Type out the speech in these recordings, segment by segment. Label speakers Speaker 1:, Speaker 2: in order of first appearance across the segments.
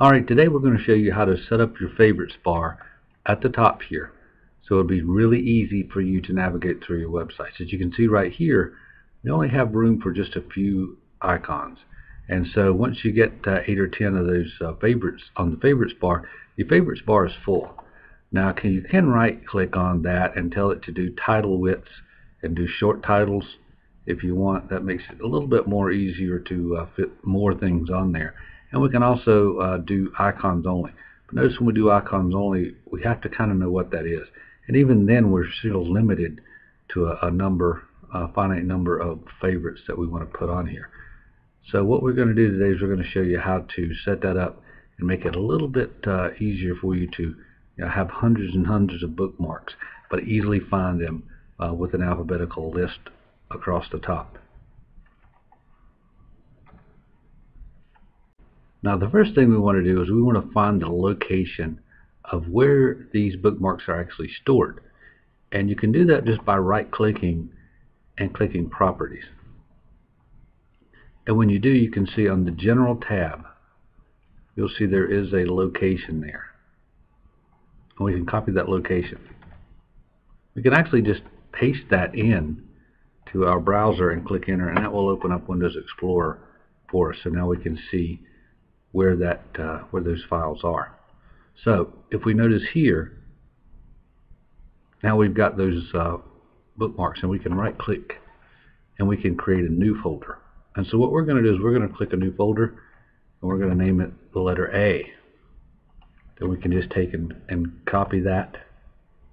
Speaker 1: Alright, today we're going to show you how to set up your favorites bar at the top here. So it'll be really easy for you to navigate through your websites. As you can see right here, we only have room for just a few icons. And so once you get 8 or 10 of those favorites on the favorites bar, your favorites bar is full. Now you can right click on that and tell it to do title widths and do short titles if you want. That makes it a little bit more easier to fit more things on there. And we can also do icons only. But notice when we do icons only, we have to kind of know what that is. And even then, we're still limited to a finite number of favorites that we want to put on here. So what we're going to do today is we're going to show you how to set that up and make it a little bit easier for you to have hundreds and hundreds of bookmarks, but easily find them with an alphabetical list across the top. Now the first thing we want to do is we want to find the location of where these bookmarks are actually stored. And you can do that just by right-clicking and clicking Properties. And when you do, you can see on the General tab, you'll see there is a location there. And we can copy that location. We can actually just paste that in to our browser and click Enter, and that will open up Windows Explorer for us. So now we can see where those files are. So if we notice here, now we've got those bookmarks, and we can right click and we can create a new folder. And so what we're going to do is we're going to click a new folder, and we're going to name it the letter A. Then we can just take and copy that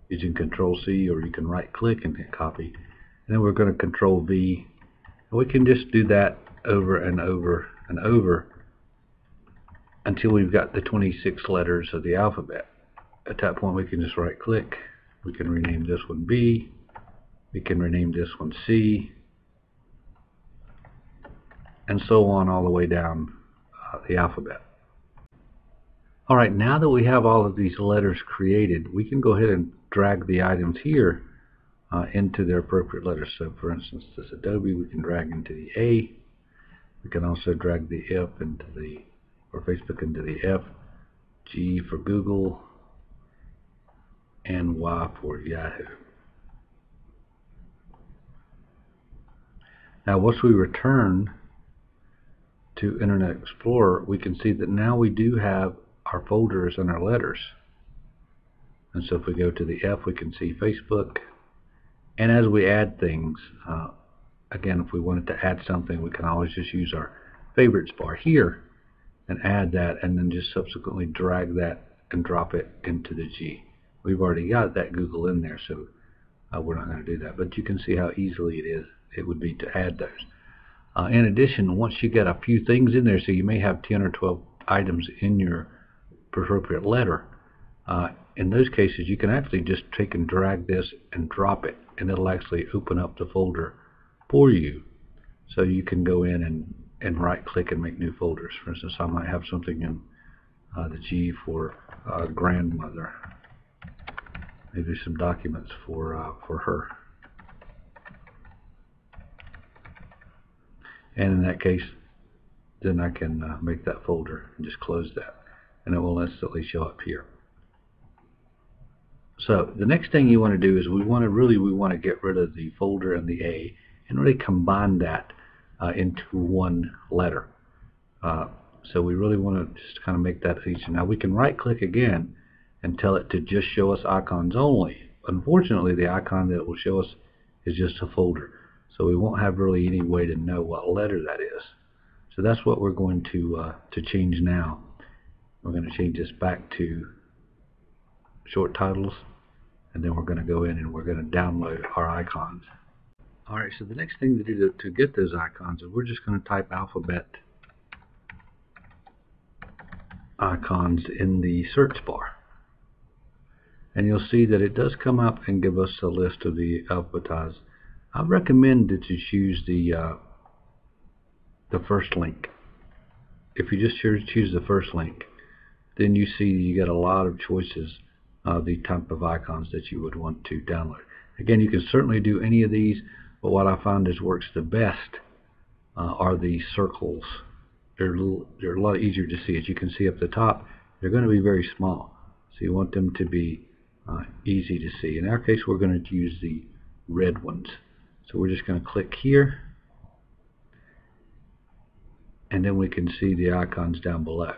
Speaker 1: using Control-C, or you can right click and hit copy. And then we're going to Control-V, and we can just do that over and over and over until we've got the 26 letters of the alphabet. At that point, we can just right click. We can rename this one B. We can rename this one C, and so on all the way down the alphabet. Alright, now that we have all of these letters created, we can go ahead and drag the items here into their appropriate letters. So for instance, this Adobe we can drag into the A. We can also drag the F into the, or Facebook into the F, G for Google, and Y for Yahoo. Now once we return to Internet Explorer, we can see that now we do have our folders and our letters. And so if we go to the F, we can see Facebook. And as we add things, again, if we wanted to add something, we can always just use our favorites bar here and add that, and then just subsequently drag that and drop it into the G. We've already got that Google in there, so we're not going to do that. But you can see how easily it would be to add those. In addition, once you get a few things in there, so you may have 10 or 12 items in your appropriate letter, in those cases you can actually just take and drag this and drop it, and it'll actually open up the folder for you, so you can go in and right click and make new folders. For instance, I might have something in the G for grandmother, maybe some documents for her. And in that case, then I can make that folder and just close that, and it will instantly show up here. So the next thing you want to do is we want to get rid of the folder and the A and really combine that into one letter. So we really want to just kind of make that easy. Now we can right click again and tell it to just show us icons only. Unfortunately, the icon that it will show us is just a folder, so we won't have really any way to know what letter that is. So that's what we're going to change now. We're going to change this back to short titles, and then we're going to go in and we're going to download our icons. Alright, so the next thing to do to get those icons is we're just going to type alphabet icons in the search bar. And you'll see that it does come up and give us a list of the alphabetized. I recommend that you choose the first link. If you just choose the first link, then you see you get a lot of choices of the type of icons that you would want to download. Again, you can certainly do any of these, but what I find works the best are the circles they're a lot easier to see. As you can see up the top, they're going to be very small, so you want them to be easy to see. In our case, we're going to use the red ones. So we're just going to click here, and then we can see the icons down below.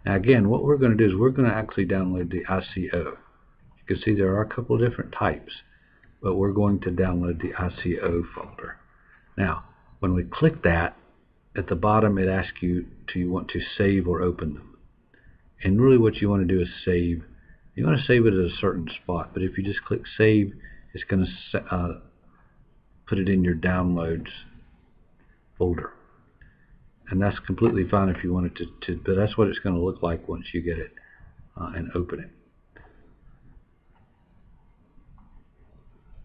Speaker 1: Now again, what we're going to do is we're going to actually download the ICO. You can see there are a couple of different types, but we're going to download the ICO folder. Now, when we click that, at the bottom it asks you, do you want to save or open them? And really what you want to do is save. You want to save it at a certain spot, but if you just click save, it's going to put it in your downloads folder. And that's completely fine if you want it to, but that's what it's going to look like once you get it and open it.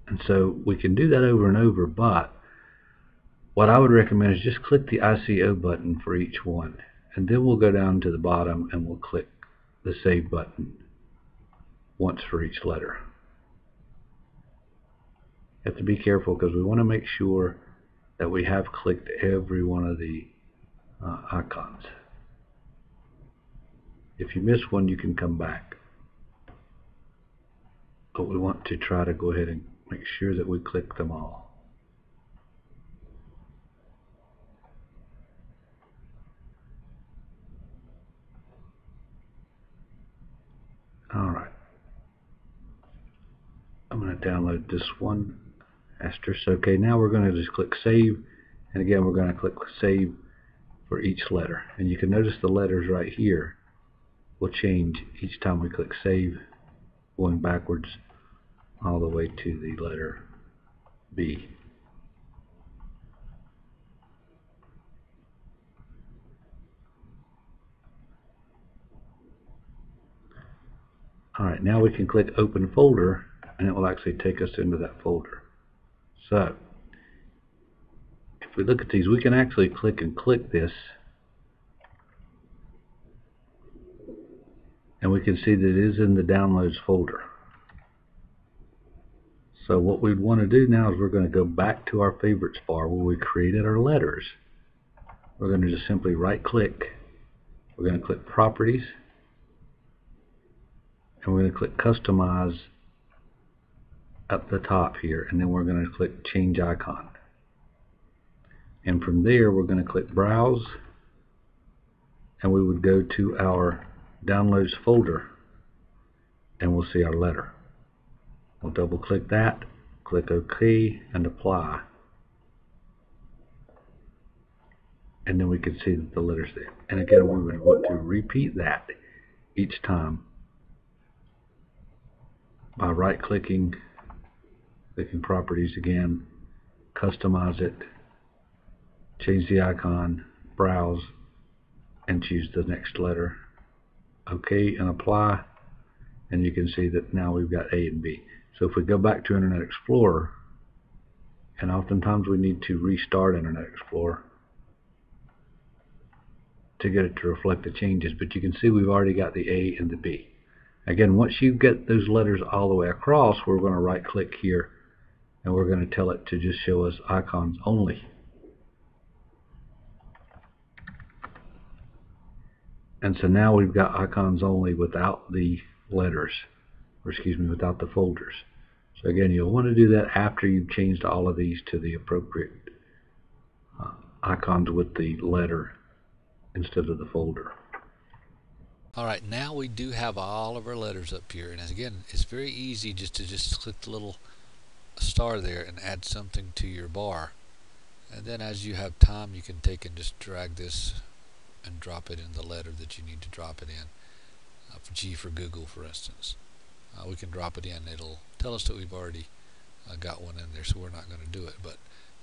Speaker 1: And so we can do that over and over, but what I would recommend is just click the ICO button for each one, and then we'll go down to the bottom and we'll click the save button once for each letter. You have to be careful because we want to make sure that we have clicked every one of the icons. If you miss one, you can come back, but we want to try to go ahead and make sure that we click them all. Alright, I'm going to download this one, asterisk. Okay, now we're going to just click save, and again we're going to click save for each letter. And you can notice the letters right here will change each time we click save, going backwards all the way to the letter B. Alright, now we can click open folder, and it will actually take us into that folder. So if we look at these, we can actually click this, and we can see that it is in the downloads folder. So what we'd want to do now is we're going to go back to our favorites bar where we created our letters. We're going to just simply right click, we're going to click properties, and we're going to click customize up the top here, and then we're going to click change icon. And from there we're going to click browse, and we would go to our downloads folder, and we'll see our letter. We'll double click that, click OK, and apply, and then we can see that the letter's there. And again, we would want to repeat that each time by right clicking, clicking properties again, customize it, change the icon, browse, and choose the next letter, OK, and apply, and you can see that now we've got A and B. So if we go back to Internet Explorer, and oftentimes we need to restart Internet Explorer to get it to reflect the changes, but you can see we've already got the A and the B. Again, once you get those letters all the way across, we're going to right click here, and we're going to tell it to just show us icons only. And so now we've got icons only without the letters, or excuse me, without the folders. So again, you'll want to do that after you've changed all of these to the appropriate icons with the letter instead of the folder.
Speaker 2: Alright, now we do have all of our letters up here, and again, it's very easy just to click the little star there and add something to your bar. And then as you have time, you can take and just drag this and drop it in the letter that you need to drop it in. For G for Google, for instance. We can drop it in. It'll tell us that we've already got one in there, so we're not going to do it, but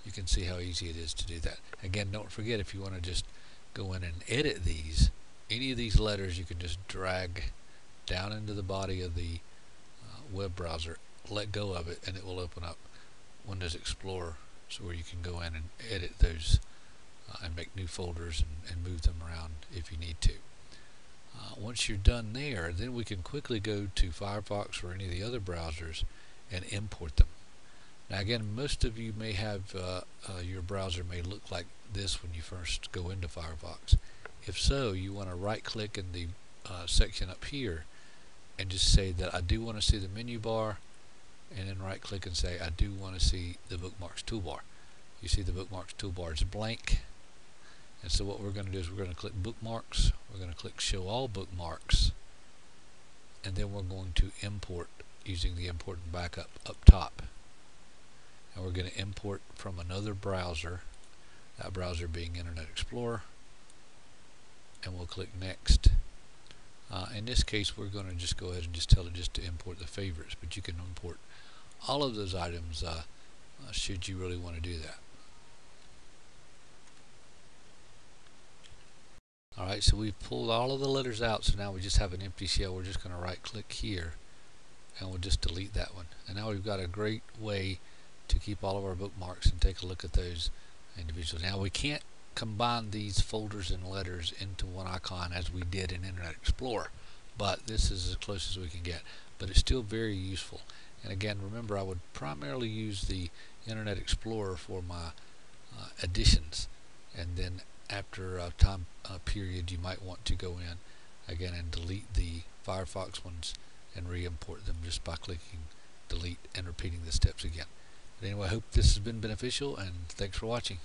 Speaker 2: you can see how easy it is to do that. Again, don't forget, if you want to just go in and edit these, any of these letters you can just drag down into the body of the web browser, let go of it, and it will open up Windows Explorer, so where you can go in and edit those and make new folders and move them around if you need to. Once you're done there, then we can quickly go to Firefox or any of the other browsers and import them. Now again, most of you may have your browser may look like this when you first go into Firefox. If so, you want to right click in the section up here and just say that I do want to see the menu bar, and then right click and say I do want to see the bookmarks toolbar. You see the bookmarks toolbar is blank, and so what we're going to do is we're going to click bookmarks, we're going to click show all bookmarks, and then we're going to import using the import and backup up top. And we're going to import from another browser, that browser being Internet Explorer, and we'll click next. In this case, we're going to just go ahead and just tell it just to import the favorites, but you can import all of those items should you really want to do that. Alright, so we've pulled all of the letters out, so now we just have an empty shell. We're just going to right click here and we'll just delete that one. And now we've got a great way to keep all of our bookmarks and take a look at those individually. Now we can't combine these folders and letters into one icon as we did in Internet Explorer, but this is as close as we can get. But it's still very useful. And again, remember, I would primarily use the Internet Explorer for my additions, and then after a time period you might want to go in again and delete the Firefox ones and re-import them just by clicking delete and repeating the steps again. But anyway, I hope this has been beneficial, and thanks for watching.